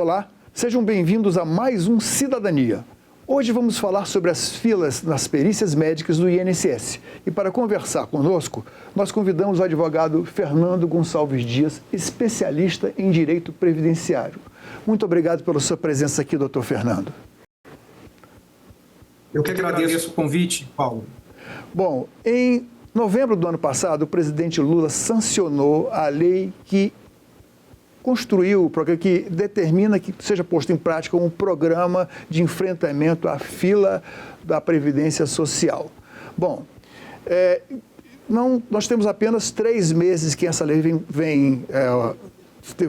Olá, sejam bem-vindos a mais um Cidadania. Hoje vamos falar sobre as filas nas perícias médicas do INSS. E para conversar conosco, nós convidamos o advogado Fernando Gonçalves Dias, especialista em direito previdenciário. Muito obrigado pela sua presença aqui, doutor Fernando. Eu que agradeço o convite, Paulo. Bom, em novembro do ano passado, o presidente Lula sancionou a lei que que determina que seja posto em prática um programa de enfrentamento à fila da Previdência Social. Bom, nós temos apenas 3 meses que essa lei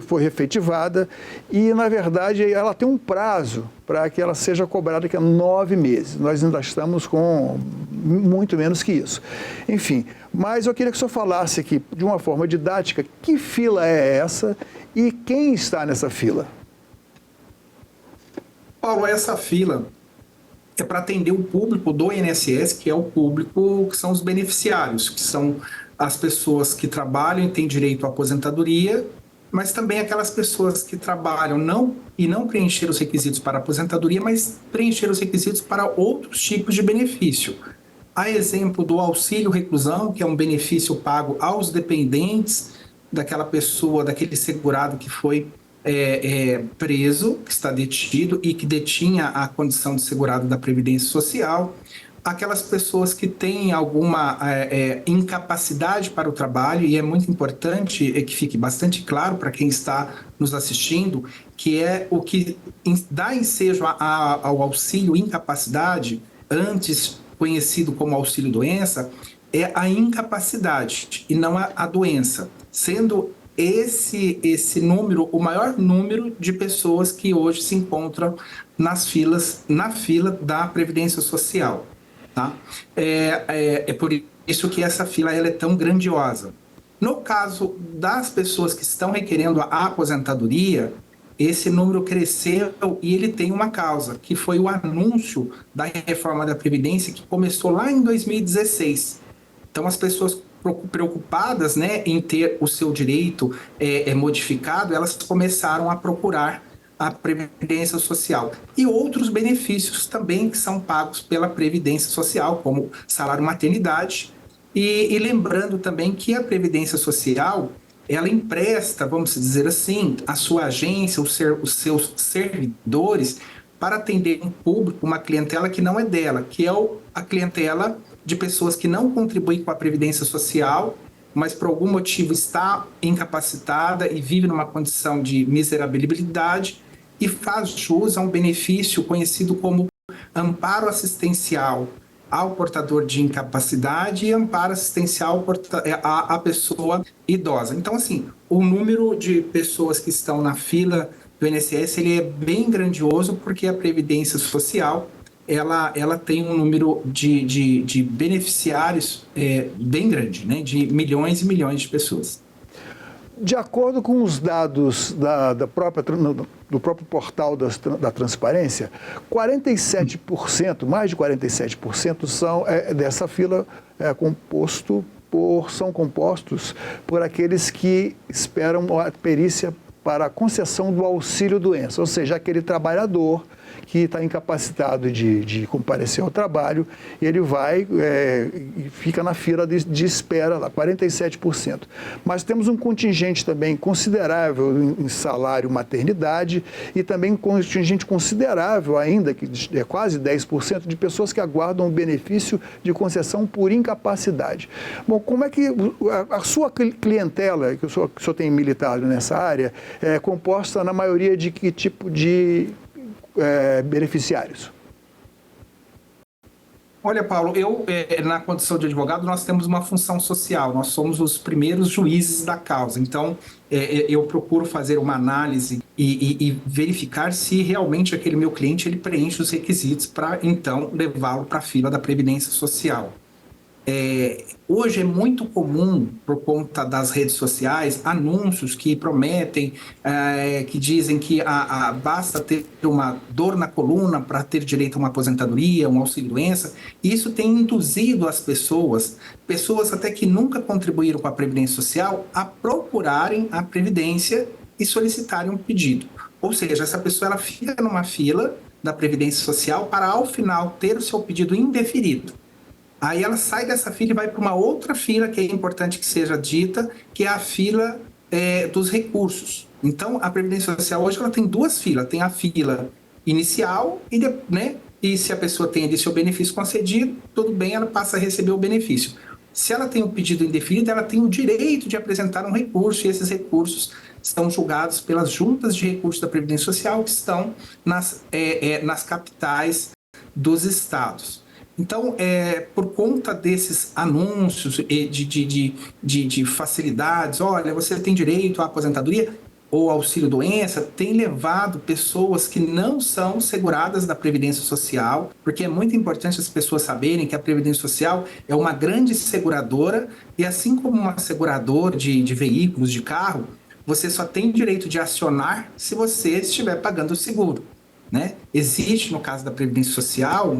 foi efetivada e, na verdade, ela tem um prazo para que ela seja cobrada, que é 9 meses. Nós ainda estamos com muito menos que isso. Enfim, mas eu queria que o senhor falasse aqui, de uma forma didática, que fila é essa e quem está nessa fila? Paulo, essa fila é para atender o público do INSS, que é o público que são os beneficiários, que são as pessoas que trabalham e têm direito à aposentadoria, mas também aquelas pessoas que trabalham e não preencheram os requisitos para aposentadoria, mas preencheram os requisitos para outros tipos de benefício. A exemplo do auxílio reclusão, que é um benefício pago aos dependentes daquela pessoa, daquele segurado que foi preso, que está detido e que detinha a condição de segurado da Previdência Social. Aquelas pessoas que têm alguma incapacidade para o trabalho, e é muito importante que fique bastante claro para quem está nos assistindo, que é o que dá ensejo ao auxílio incapacidade, antes conhecido como auxílio doença, é a incapacidade e não a doença, sendo esse número o maior número de pessoas que hoje se encontram na fila da Previdência Social. Tá? É por isso que essa fila ela é tão grandiosa. No caso das pessoas que estão requerendo a aposentadoria, esse número cresceu e ele tem uma causa, que foi o anúncio da reforma da Previdência que começou lá em 2016. Então, as pessoas preocupadas, né, em ter o seu direito modificado, elas começaram a procurar a Previdência Social. E outros benefícios também que são pagos pela Previdência Social, como salário maternidade. E lembrando também que a Previdência Social, ela empresta, vamos dizer assim, a sua agência, os seus servidores, para atender um público, uma clientela que não é dela, que é a clientela de pessoas que não contribuem com a Previdência Social, mas por algum motivo está incapacitada e vive numa condição de miserabilidade e faz jus a um benefício conhecido como amparo assistencial ao portador de incapacidade e amparo assistencial à pessoa idosa. Então, assim, o número de pessoas que estão na fila do INSS ele é bem grandioso, porque a Previdência Social ela tem um número de beneficiários bem grande, né? De milhões e milhões de pessoas. De acordo com os dados do próprio portal da transparência, 47%, mais de 47% dessa fila são compostos por aqueles que esperam a perícia para a concessão do auxílio-doença, ou seja, aquele trabalhador que está incapacitado de comparecer ao trabalho, e ele vai e fica na fila de espera lá, 47%. Mas temos um contingente também considerável em salário maternidade e também um contingente considerável ainda, que é quase 10%, de pessoas que aguardam o benefício de concessão por incapacidade. Bom, como é que a sua clientela, que o senhor tem militado nessa área, é composta na maioria de que tipo de beneficiários? Olha, Paulo, na condição de advogado, nós temos uma função social, nós somos os primeiros juízes da causa. Então, eu procuro fazer uma análise e verificar se realmente aquele meu cliente ele preenche os requisitos para, então, levá-lo para a fila da Previdência Social. Hoje é muito comum, por conta das redes sociais, anúncios que prometem, que dizem que basta ter uma dor na coluna para ter direito a uma aposentadoria, um auxílio-doença. Isso tem induzido as pessoas até que nunca contribuíram com a Previdência Social, a procurarem a Previdência e solicitarem um pedido. Ou seja, essa pessoa ela fica numa fila da Previdência Social para, ao final, ter o seu pedido indeferido. Aí ela sai dessa fila e vai para uma outra fila, que é importante que seja dita, que é a fila dos recursos. Então, a Previdência Social hoje ela tem duas filas. Tem a fila inicial e se a pessoa tem ali seu benefício concedido, tudo bem, ela passa a receber o benefício. Se ela tem um pedido indeferido, ela tem o direito de apresentar um recurso, e esses recursos são julgados pelas juntas de recursos da Previdência Social, que estão nas capitais dos estados. Então, por conta desses anúncios de facilidades, olha, você tem direito à aposentadoria ou auxílio-doença, tem levado pessoas que não são seguradas da Previdência Social, porque é muito importante as pessoas saberem que a Previdência Social é uma grande seguradora, e assim como uma seguradora de veículos, de carro, você só tem direito de acionar se você estiver pagando o seguro. Né? Existe, no caso da Previdência Social,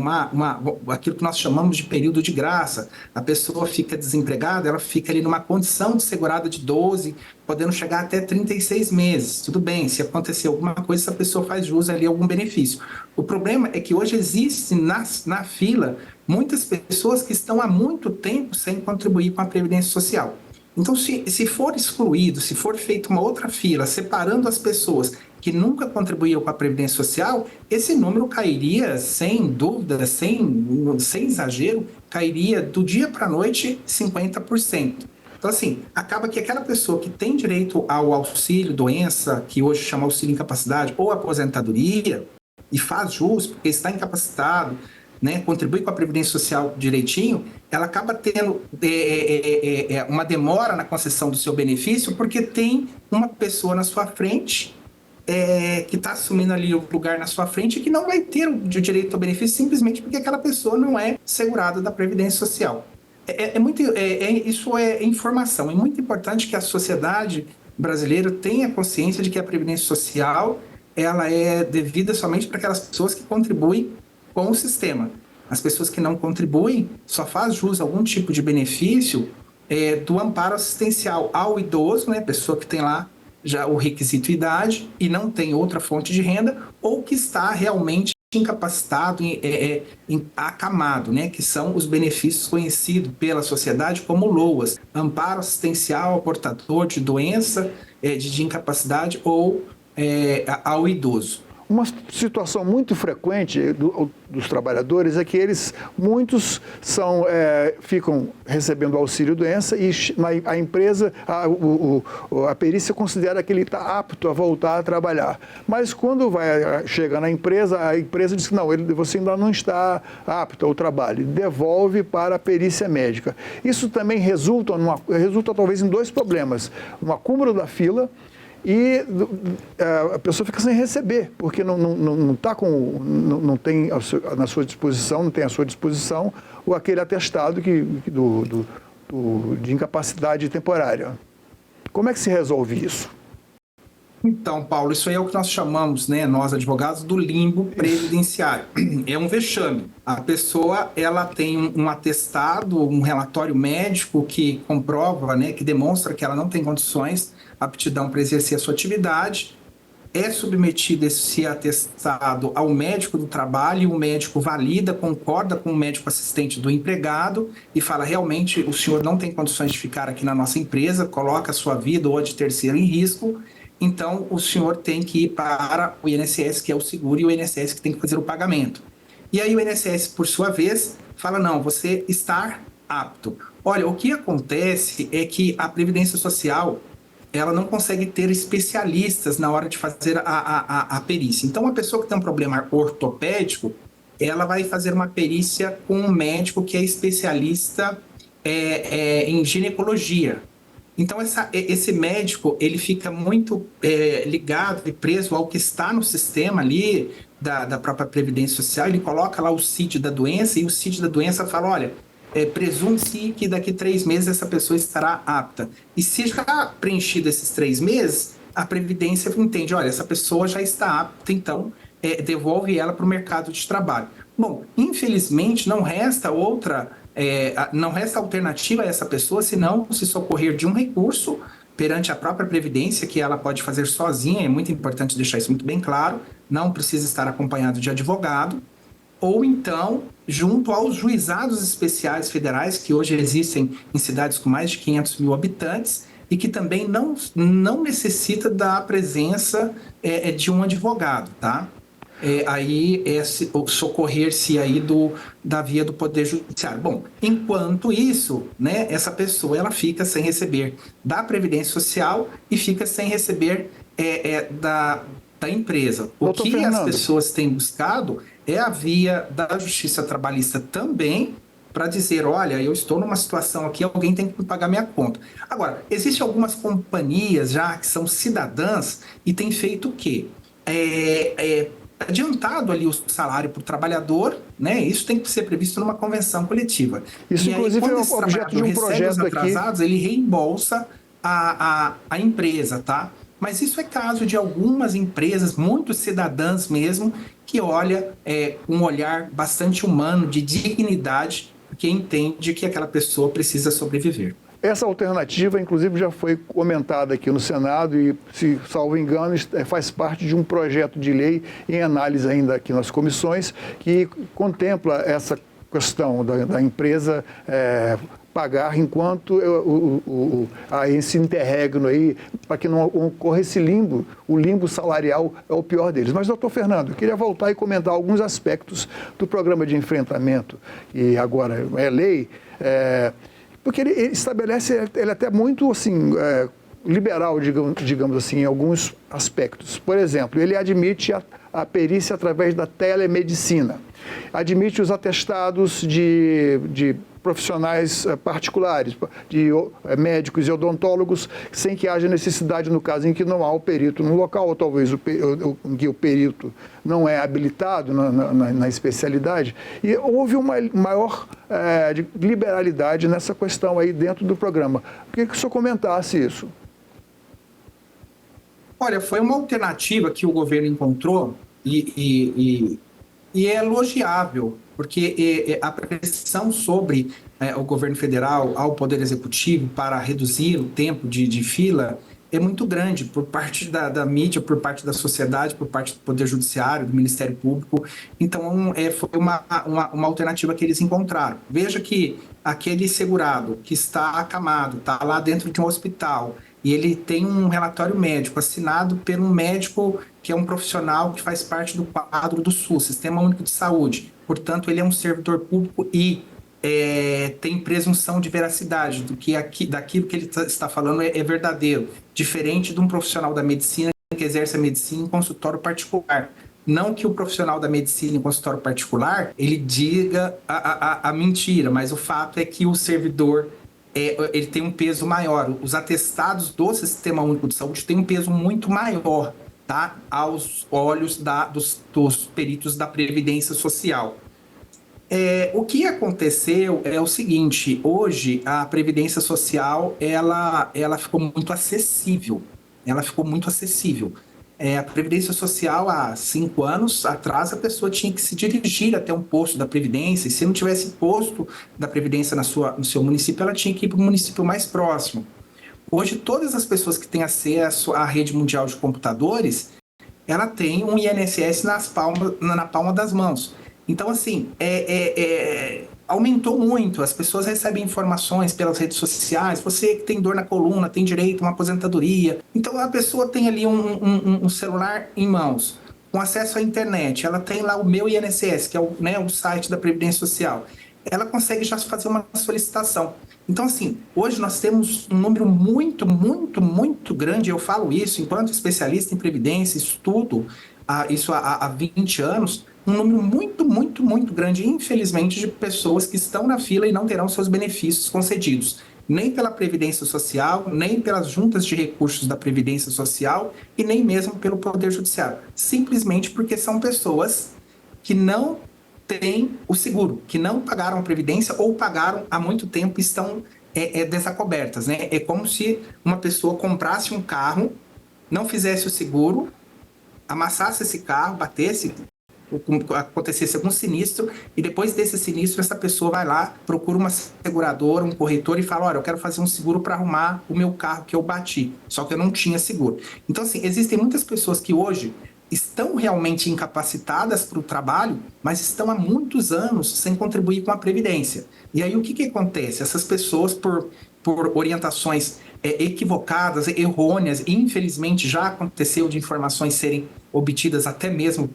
aquilo que nós chamamos de período de graça. A pessoa fica desempregada, ela fica ali numa condição de segurada de 12, podendo chegar até 36 meses. Tudo bem, se acontecer alguma coisa, essa pessoa faz jus ali a algum benefício. O problema é que hoje existe na fila muitas pessoas que estão há muito tempo sem contribuir com a Previdência Social. Então, se for excluído, se for feita uma outra fila, separando as pessoas que nunca contribuíam com a Previdência Social, esse número cairia, sem dúvida, sem exagero, cairia do dia para a noite 50%. Então, assim, acaba que aquela pessoa que tem direito ao auxílio doença, que hoje chama auxílio incapacidade, ou aposentadoria, e faz jus, porque está incapacitado, né, contribui com a Previdência Social direitinho, ela acaba tendo uma demora na concessão do seu benefício, porque tem uma pessoa na sua frente que está assumindo ali o lugar na sua frente e que não vai ter o direito ao benefício simplesmente porque aquela pessoa não é segurada da Previdência Social. Isso é informação. É muito importante que a sociedade brasileira tenha consciência de que a Previdência Social ela é devida somente para aquelas pessoas que contribuem com o sistema. As pessoas que não contribuem só faz jus a algum tipo de benefício do amparo assistencial ao idoso, né, pessoa que tem lá já o requisito idade e não tem outra fonte de renda, ou que está realmente incapacitado, acamado, né, que são os benefícios conhecidos pela sociedade como LOAS, amparo assistencial ao portador de doença, de incapacidade ou ao idoso. Uma situação muito frequente dos trabalhadores é que muitos ficam recebendo auxílio-doença e a empresa, a perícia considera que ele está apto a voltar a trabalhar. Mas quando chega na empresa, a empresa diz que não, você ainda não está apto ao trabalho, devolve para a perícia médica. Isso também resulta talvez em dois problemas: um acúmulo da fila, e a pessoa fica sem receber, porque não tem na sua disposição, não tem à sua disposição aquele atestado de incapacidade temporária. Como é que se resolve isso? Então, Paulo, isso aí é o que nós chamamos, né, nós advogados, do limbo previdenciário. É um vexame. A pessoa ela tem um atestado, um relatório médico que comprova, né, que demonstra que ela não tem condições, aptidão para exercer a sua atividade, é submetido esse atestado ao médico do trabalho, e o médico valida, concorda com o médico assistente do empregado e fala: realmente o senhor não tem condições de ficar aqui na nossa empresa, coloca a sua vida ou a de terceiro em risco, então o senhor tem que ir para o INSS, que é o seguro, e o INSS que tem que fazer o pagamento. E aí o INSS, por sua vez, fala: não, você está apto. Olha, o que acontece é que a Previdência Social ela não consegue ter especialistas na hora de fazer a perícia. Então, a pessoa que tem um problema ortopédico, ela vai fazer uma perícia com um médico que é especialista em ginecologia. Então, esse médico, ele fica muito ligado e preso ao que está no sistema ali da própria Previdência Social. Ele coloca lá o CID da doença, e o CID da doença fala: olha, presume-se que daqui 3 meses essa pessoa estará apta. E se já preenchido esses 3 meses, a Previdência entende: olha, essa pessoa já está apta, então devolve ela para o mercado de trabalho. Bom, infelizmente não resta alternativa a essa pessoa senão se socorrer de um recurso perante a própria Previdência, que ela pode fazer sozinha, é muito importante deixar isso muito bem claro, não precisa estar acompanhado de advogado, ou então junto aos juizados especiais federais, que hoje existem em cidades com mais de 500 mil habitantes, e que também não necessita da presença de um advogado, tá? Aí socorrer-se aí da via do Poder Judiciário. Bom, enquanto isso, né, essa pessoa ela fica sem receber da Previdência Social e fica sem receber da empresa. O Doutor que Fernando, as pessoas têm buscado é a via da Justiça Trabalhista também, para dizer, olha, eu estou numa situação aqui, alguém tem que pagar minha conta. Agora, existem algumas companhias já que são cidadãs e têm feito o quê? Adiantado ali o salário para o trabalhador, né? Isso tem que ser previsto numa convenção coletiva. isso E aí, inclusive é quando o esse objeto de trabalhador um recebe os projeto aqui. atrasados, ele reembolsa a empresa, tá? Mas isso é caso de algumas empresas, muito cidadãs mesmo, que olha um olhar bastante humano, de dignidade, porque entende que aquela pessoa precisa sobreviver. Essa alternativa, inclusive, já foi comentada aqui no Senado e, se salvo engano, faz parte de um projeto de lei em análise ainda aqui nas comissões, que contempla essa questão da empresa pagar enquanto há esse interregno aí, para que não ocorra esse limbo. O limbo salarial é o pior deles. Mas, doutor Fernando, eu queria voltar e comentar alguns aspectos do programa de enfrentamento, que agora é lei, porque ele estabelece, ele é até muito assim, liberal, digamos assim, em alguns aspectos. Por exemplo, ele admite a perícia através da telemedicina, admite os atestados de profissionais particulares, de médicos e odontólogos, sem que haja necessidade, no caso em que não há o perito no local, ou talvez em que o perito não é habilitado na especialidade. E houve uma maior liberalidade nessa questão aí dentro do programa. Eu queria que o senhor comentasse isso. Olha, foi uma alternativa que o governo encontrou e é elogiável, porque a pressão sobre o governo federal, ao Poder Executivo, para reduzir o tempo de fila, é muito grande por parte da mídia, por parte da sociedade, por parte do Poder Judiciário, do Ministério Público. Então, foi uma alternativa que eles encontraram. Veja que aquele segurado que está acamado, está lá dentro de um hospital, e ele tem um relatório médico assinado por um médico que é um profissional que faz parte do quadro do SUS, Sistema Único de Saúde. Portanto, ele é um servidor público e tem presunção de veracidade daquilo que ele está falando é verdadeiro, diferente de um profissional da medicina que exerce a medicina em consultório particular. Não que o profissional da medicina em consultório particular ele diga a mentira, mas o fato é que o servidor ele tem um peso maior. Os atestados do Sistema Único de Saúde têm um peso muito maior, tá? Aos olhos dos peritos da Previdência Social. O que aconteceu é o seguinte: hoje a Previdência Social ela ficou muito acessível. Ela ficou muito acessível. A Previdência Social, há 5 anos atrás, a pessoa tinha que se dirigir até um posto da Previdência, e se não tivesse posto da Previdência no seu município, ela tinha que ir para o município mais próximo. Hoje, todas as pessoas que têm acesso à rede mundial de computadores, ela tem um INSS na palma das mãos. Então, assim, aumentou muito, as pessoas recebem informações pelas redes sociais, você que tem dor na coluna, tem direito a uma aposentadoria. Então, a pessoa tem ali um celular em mãos, com acesso à internet, ela tem lá o Meu INSS, que é o site da Previdência Social. Ela consegue já fazer uma solicitação. Então, assim, hoje nós temos um número muito, muito, muito grande, eu falo isso enquanto especialista em Previdência, estudo isso há 20 anos, um número muito, muito, muito grande, infelizmente, de pessoas que estão na fila e não terão seus benefícios concedidos, nem pela Previdência Social, nem pelas juntas de recursos da Previdência Social e nem mesmo pelo Poder Judiciário, simplesmente porque são pessoas que não têm o seguro, que não pagaram a Previdência ou pagaram há muito tempo e estão desacobertas, né? É como se uma pessoa comprasse um carro, não fizesse o seguro, amassasse esse carro, batesse acontecesse algum sinistro, e depois desse sinistro, essa pessoa vai lá, procura uma seguradora, um corretor e fala, olha, eu quero fazer um seguro para arrumar o meu carro que eu bati, só que eu não tinha seguro. Então, assim, existem muitas pessoas que hoje estão realmente incapacitadas para o trabalho, mas estão há muitos anos sem contribuir com a Previdência. E aí o que acontece? Essas pessoas, por orientações equivocadas, errôneas, infelizmente já aconteceu de informações serem obtidas até mesmo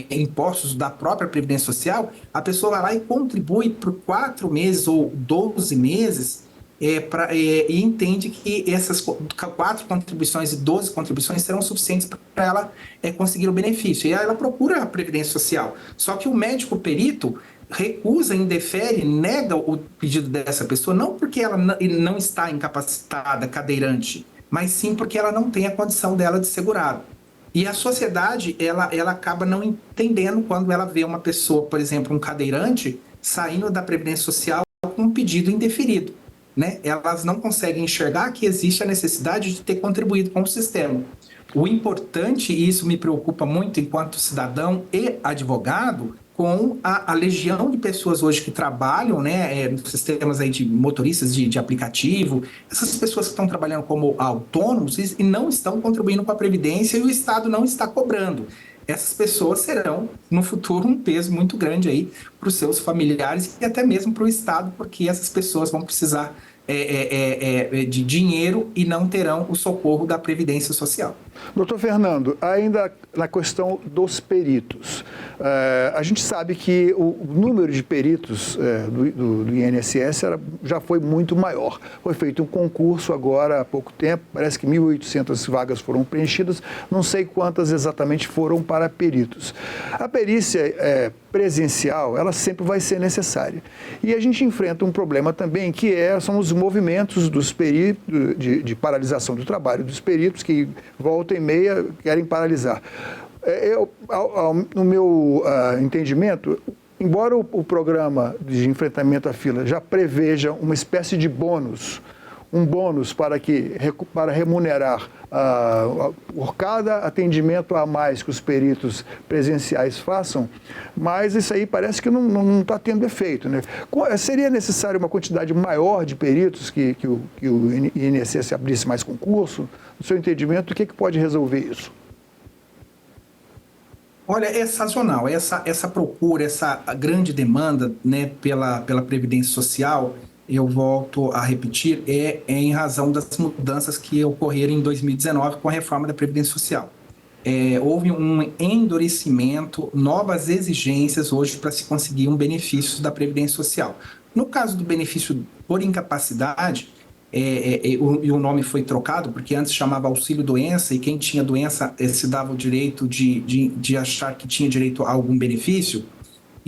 em impostos da própria Previdência Social, a pessoa vai lá e contribui por 4 meses ou 12 meses e entende que essas 4 contribuições e 12 contribuições serão suficientes para ela conseguir o benefício. E aí ela procura a Previdência Social. Só que o médico perito recusa, indefere, nega o pedido dessa pessoa, não porque ela não está incapacitada, cadeirante, mas sim porque ela não tem a condição dela de segurado. E a sociedade, ela acaba não entendendo quando ela vê uma pessoa, por exemplo, um cadeirante, saindo da Previdência Social com um pedido indeferido. Né? Elas não conseguem enxergar que existe a necessidade de ter contribuído com o sistema. O importante, e isso me preocupa muito enquanto cidadão e advogado, com a legião de pessoas hoje que trabalham, né, nos sistemas aí de motoristas de aplicativo, essas pessoas que estão trabalhando como autônomos e não estão contribuindo com a Previdência e o Estado não está cobrando. Essas pessoas serão, no futuro, um peso muito grande aí para os seus familiares e até mesmo para o Estado, porque essas pessoas vão precisar de dinheiro e não terão o socorro da Previdência Social. Doutor Fernando, ainda na questão dos peritos, a gente sabe que o número de peritos do INSS já foi muito maior. Foi feito um concurso agora há pouco tempo, parece que 1.800 vagas foram preenchidas, não sei quantas exatamente foram para peritos. A perícia presencial, ela sempre vai ser necessária. E a gente enfrenta um problema também, que são os movimentos dos peritos, de paralisação do trabalho dos peritos, que volta e meia querem paralisar. No meu entendimento, embora o programa de enfrentamento à fila já preveja uma espécie de bônus, um bônus para remunerar por cada atendimento a mais que os peritos presenciais façam, mas isso aí parece que não está tendo efeito, né? Seria necessário uma quantidade maior de peritos que o INSS abrisse mais concurso? No seu entendimento, o que pode resolver isso? Olha, é sazonal. Essa procura, essa grande demanda, né, pela Previdência Social, eu volto a repetir, em razão das mudanças que ocorreram em 2019 com a reforma da Previdência Social. Houve um endurecimento, novas exigências hoje para se conseguir um benefício da Previdência Social. No caso do benefício por incapacidade, e o nome foi trocado, porque antes chamava auxílio-doença, e quem tinha doença se dava o direito de achar que tinha direito a algum benefício,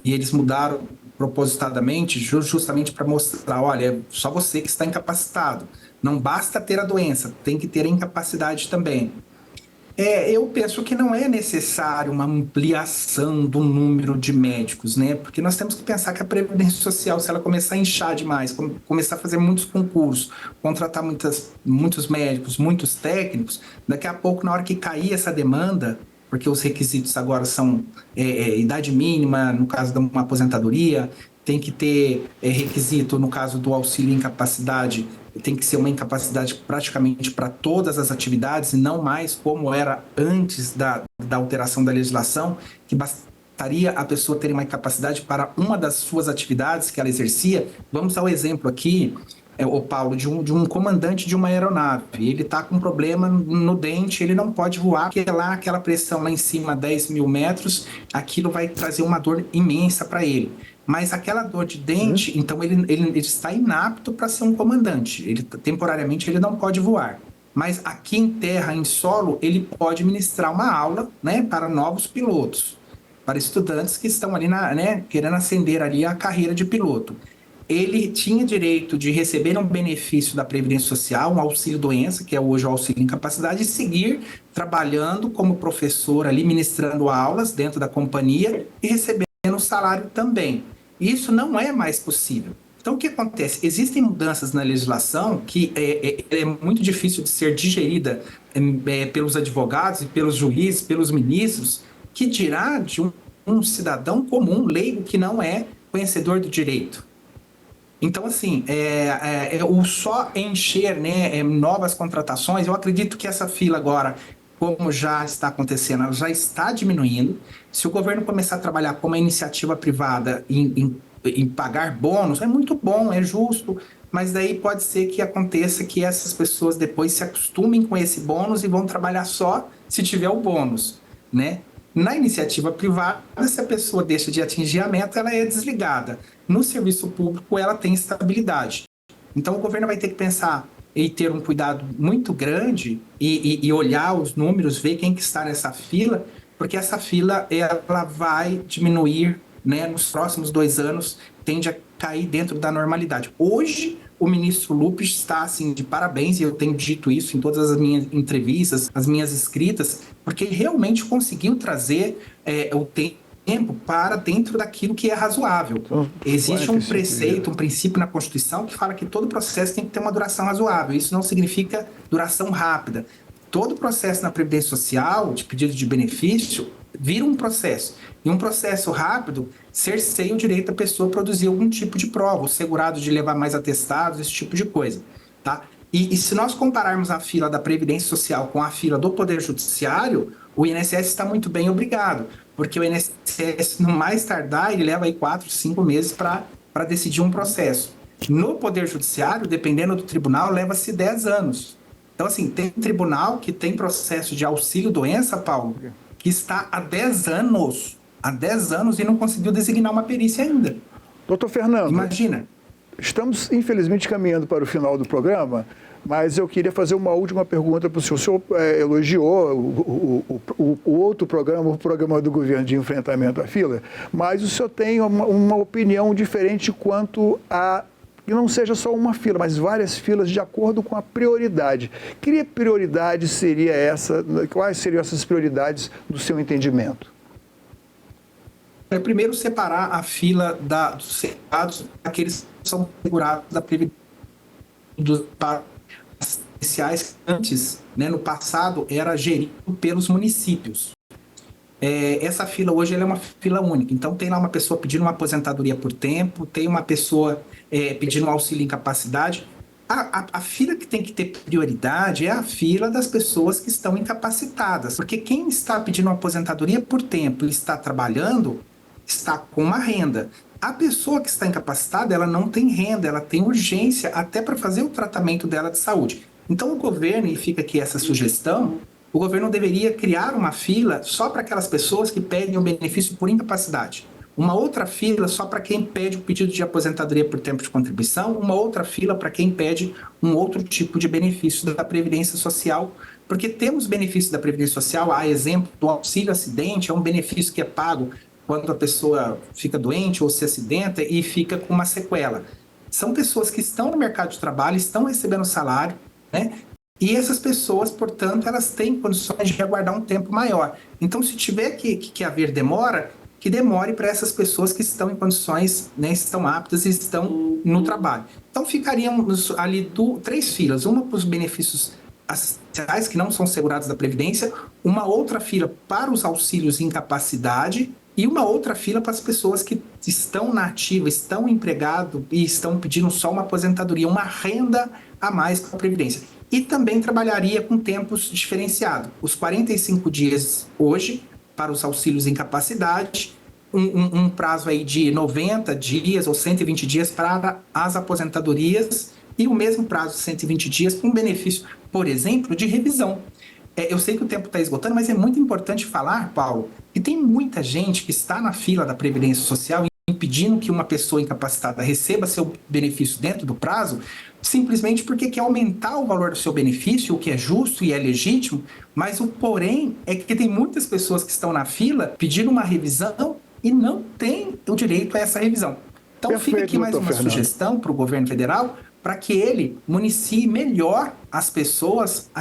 e eles mudaram propositadamente, justamente para mostrar, olha, é só você que está incapacitado. Não basta ter a doença, tem que ter a incapacidade também. Eu penso que não é necessário uma ampliação do número de médicos, né? Porque nós temos que pensar que a Previdência Social, se ela começar a inchar demais, começar a fazer muitos concursos, contratar muitos médicos, muitos técnicos, daqui a pouco, na hora que cair essa demanda, porque os requisitos agora são idade mínima, no caso de uma aposentadoria, tem que ter requisito, no caso do auxílio incapacidade, tem que ser uma incapacidade praticamente para todas as atividades, e não mais como era antes da alteração da legislação, que bastaria a pessoa ter uma incapacidade para uma das suas atividades que ela exercia. Vamos ao exemplo aqui, o Paulo, de um comandante de uma aeronave. Ele está com um problema no dente, ele não pode voar, porque lá aquela pressão lá em cima, 10.000 metros, aquilo vai trazer uma dor imensa para ele. Mas aquela dor de dente, então ele está inapto para ser um comandante. Temporariamente ele não pode voar. Mas aqui em terra, em solo, ele pode ministrar uma aula, né, para novos pilotos, para estudantes que estão ali querendo ascender ali a carreira de piloto. Ele tinha direito de receber um benefício da Previdência Social, um auxílio-doença, que é hoje o auxílio-incapacidade, e seguir trabalhando como professor ali, ministrando aulas dentro da companhia e recebendo salário também. Isso não é mais possível. Então, o que acontece? Existem mudanças na legislação que é muito difícil de ser digerida pelos advogados e pelos juízes, pelos ministros, que dirá de um um cidadão comum, leigo, que não é conhecedor do direito. Então, assim, o só encher, né, novas contratações, eu acredito que essa fila agora, como já está acontecendo, ela já está diminuindo. Se o governo começar a trabalhar como uma iniciativa privada em pagar bônus, é muito bom, é justo, mas daí pode ser que aconteça que essas pessoas depois se acostumem com esse bônus e vão trabalhar só se tiver o bônus, né? Na iniciativa privada, se a pessoa deixa de atingir a meta, ela é desligada. No serviço público, ela tem estabilidade. Então, o governo vai ter que pensar e ter um cuidado muito grande e olhar os números, ver quem que está nessa fila, porque essa fila ela vai diminuir, né, nos próximos 2 anos, tende a cair dentro da normalidade. Hoje, o ministro Lupes está, assim, de parabéns, e eu tenho dito isso em todas as minhas entrevistas, as minhas escritas, porque realmente conseguiu trazer o tempo para dentro daquilo que é razoável. Então, Existe um 45 preceito, dias. um princípio na Constituição que fala que todo processo tem que ter uma duração razoável. Isso não significa duração rápida. Todo processo na Previdência Social, de pedido de benefício, vira um processo. E um processo rápido cerceia o direito da pessoa a produzir algum tipo de prova, o segurado de levar mais atestados, esse tipo de coisa, tá? E se nós compararmos a fila da Previdência Social com a fila do Poder Judiciário, o INSS está muito bem, obrigado, porque o INSS, no mais tardar, ele leva aí 4, 5 meses para decidir um processo. No Poder Judiciário, dependendo do tribunal, leva-se 10 anos. Então, assim, tem tribunal que tem processo de auxílio-doença, Paulo, que está há 10 anos e não conseguiu designar uma perícia ainda. Doutor Fernando, Imagina. estamos infelizmente caminhando para o final do programa, mas eu queria fazer uma última pergunta para o senhor. O senhor elogiou o outro programa, o programa do governo de enfrentamento à fila, mas o senhor tem uma opinião diferente quanto a que não seja só uma fila, mas várias filas de acordo com a prioridade. Que prioridade seria essa? Quais seriam essas prioridades do seu entendimento? Primeiro, separar a fila dos segurados, aqueles que são segurados da Previdência dos especiais, que antes, né, no passado, era gerido pelos municípios. Essa fila hoje ela é uma fila única. Então, tem lá uma pessoa pedindo uma aposentadoria por tempo, tem uma pessoa pedindo um auxílio incapacidade. A fila que tem que ter prioridade é a fila das pessoas que estão incapacitadas. Porque quem está pedindo uma aposentadoria por tempo e está trabalhando, está com uma renda. A pessoa que está incapacitada, ela não tem renda, ela tem urgência até para fazer o tratamento dela de saúde. Então, o governo, e fica aqui essa sugestão, o governo deveria criar uma fila só para aquelas pessoas que pedem o benefício por incapacidade. Uma outra fila só para quem pede o pedido de aposentadoria por tempo de contribuição, uma outra fila para quem pede um outro tipo de benefício da Previdência Social, porque temos benefícios da Previdência Social, a exemplo do auxílio acidente, é um benefício que é pago quando a pessoa fica doente ou se acidenta e fica com uma sequela. São pessoas que estão no mercado de trabalho, estão recebendo salário, né? E essas pessoas, portanto, elas têm condições de aguardar um tempo maior. Então, se tiver que haver demora, que demore para essas pessoas que estão em condições, né, estão aptas e estão no trabalho. Então, ficariam ali 3 filas, uma para os benefícios assistenciais, que não são segurados da Previdência, uma outra fila para os auxílios de incapacidade e uma outra fila para as pessoas que estão na ativa, estão empregados e estão pedindo só uma aposentadoria, uma renda a mais para a Previdência. E também trabalharia com tempos diferenciados. Os 45 dias hoje para os auxílios de incapacidade, um prazo aí de 90 dias ou 120 dias para as aposentadorias e o mesmo prazo de 120 dias com benefício, por exemplo, de revisão. Eu sei que o tempo está esgotando, mas é muito importante falar, Paulo, que tem muita gente que está na fila da Previdência Social impedindo que uma pessoa incapacitada receba seu benefício dentro do prazo, simplesmente porque quer aumentar o valor do seu benefício, o que é justo e é legítimo, mas o porém é que tem muitas pessoas que estão na fila pedindo uma revisão e não têm o direito a essa revisão. Então fica aqui mais uma sugestão para o governo federal para que ele municie melhor as pessoas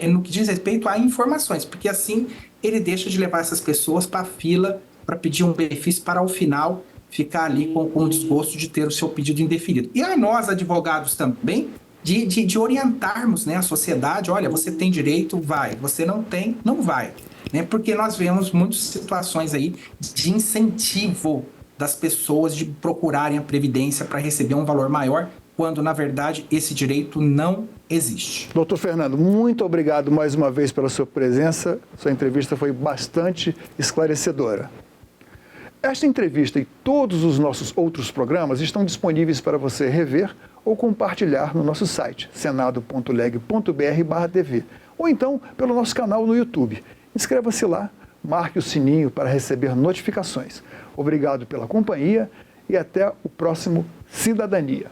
no que diz respeito a informações, porque assim ele deixa de levar essas pessoas para a fila para pedir um benefício para, ao final, ficar ali com o desgosto de ter o seu pedido indeferido. E a nós, advogados, também, de orientarmos, né, a sociedade. Olha, você tem direito, vai. Você não tem, não vai. Né? Porque nós vemos muitas situações aí de incentivo das pessoas de procurarem a Previdência para receber um valor maior, quando, na verdade, esse direito não existe. Doutor Fernando, muito obrigado mais uma vez pela sua presença. Sua entrevista foi bastante esclarecedora. Esta entrevista e todos os nossos outros programas estão disponíveis para você rever ou compartilhar no nosso site, senado.leg.br/tv, ou então pelo nosso canal no YouTube. Inscreva-se lá, marque o sininho para receber notificações. Obrigado pela companhia e até o próximo Cidadania.